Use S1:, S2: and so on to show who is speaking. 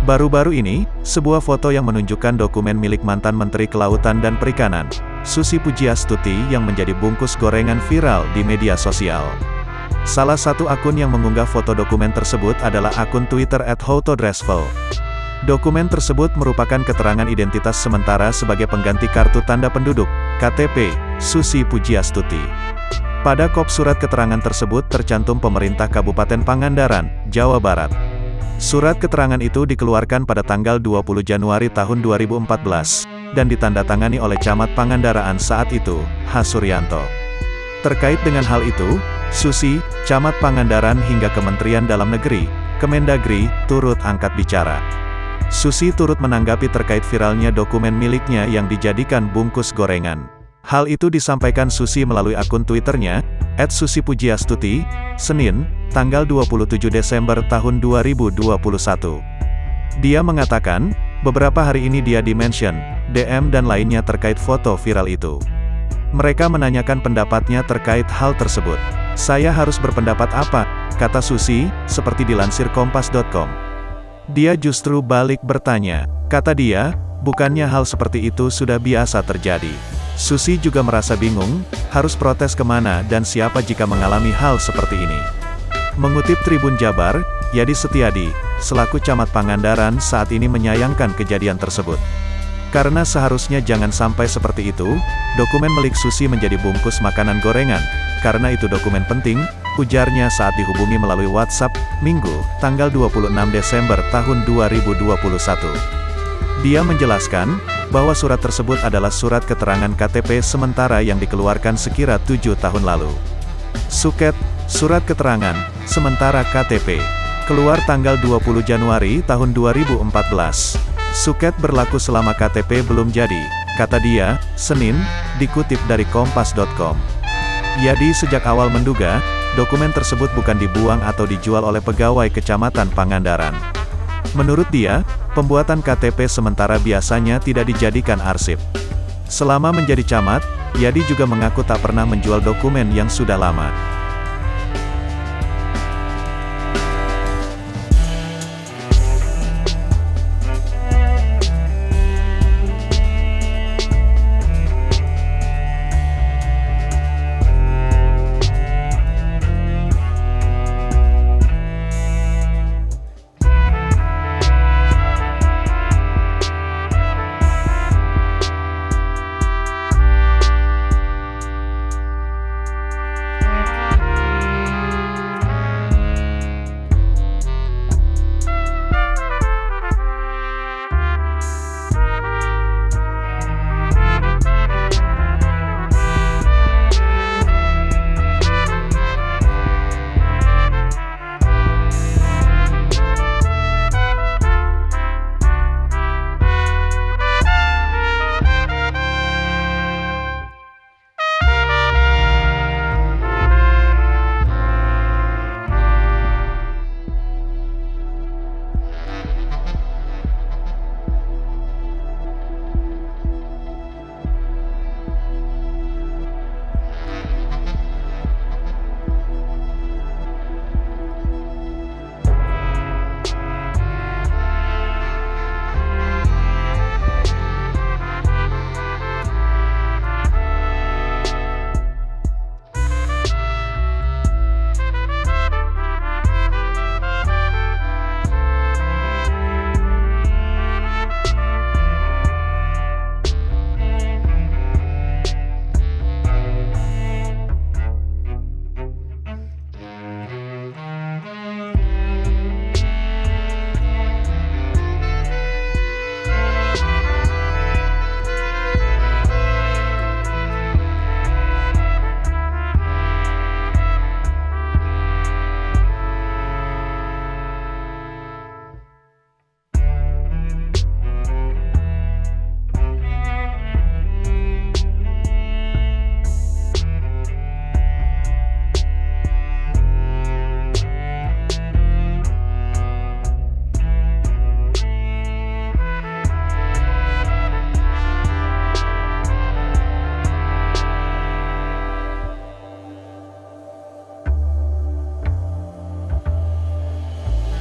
S1: Baru-baru ini, sebuah foto yang menunjukkan dokumen milik mantan Menteri Kelautan dan Perikanan, Susi Pujiastuti yang menjadi bungkus gorengan viral di media sosial. Salah satu akun yang mengunggah foto dokumen tersebut adalah akun Twitter @howtodressful. Dokumen tersebut merupakan keterangan identitas sementara sebagai pengganti kartu tanda penduduk, KTP, Susi Pujiastuti. Pada kop surat keterangan tersebut tercantum pemerintah Kabupaten Pangandaran, Jawa Barat. Surat keterangan itu dikeluarkan pada tanggal 20 Januari tahun 2014, dan ditandatangani oleh Camat Pangandaran saat itu, H. Suryanto. Terkait dengan hal itu, Susi, Camat Pangandaran hingga Kementerian Dalam Negeri, Kemendagri, turut angkat bicara. Susi turut menanggapi terkait viralnya dokumen miliknya yang dijadikan bungkus gorengan. Hal itu disampaikan Susi melalui akun Twitternya, @susipujiastuti, Senin, tanggal 27 Desember tahun 2021. Dia mengatakan, beberapa hari ini dia di-mention, DM dan lainnya terkait foto viral itu. Mereka menanyakan pendapatnya terkait hal tersebut. Saya harus berpendapat apa, kata Susi, seperti dilansir kompas.com. Dia justru balik bertanya, kata dia, bukannya hal seperti itu sudah biasa terjadi. Susi juga merasa bingung, harus protes kemana dan siapa jika mengalami hal seperti ini. Mengutip Tribun Jabar, Yadi Setiadi, selaku Camat Pangandaran saat ini menyayangkan kejadian tersebut. Karena seharusnya jangan sampai seperti itu, dokumen milik Susi menjadi bungkus makanan gorengan, karena itu dokumen penting, ujarnya saat dihubungi melalui WhatsApp, Minggu, tanggal 26 Desember tahun 2021. Dia menjelaskan, bahwa surat tersebut adalah surat keterangan KTP sementara yang dikeluarkan sekira 7 tahun lalu. Suket, surat keterangan, sementara KTP, keluar tanggal 20 Januari tahun 2014. Suket berlaku selama KTP belum jadi, kata dia, Senin, dikutip dari kompas.com. Yadi sejak awal menduga, dokumen tersebut bukan dibuang atau dijual oleh pegawai Kecamatan Pangandaran. Menurut dia, pembuatan KTP sementara biasanya tidak dijadikan arsip. Selama menjadi camat, Yadi juga mengaku tak pernah menjual dokumen yang sudah lama.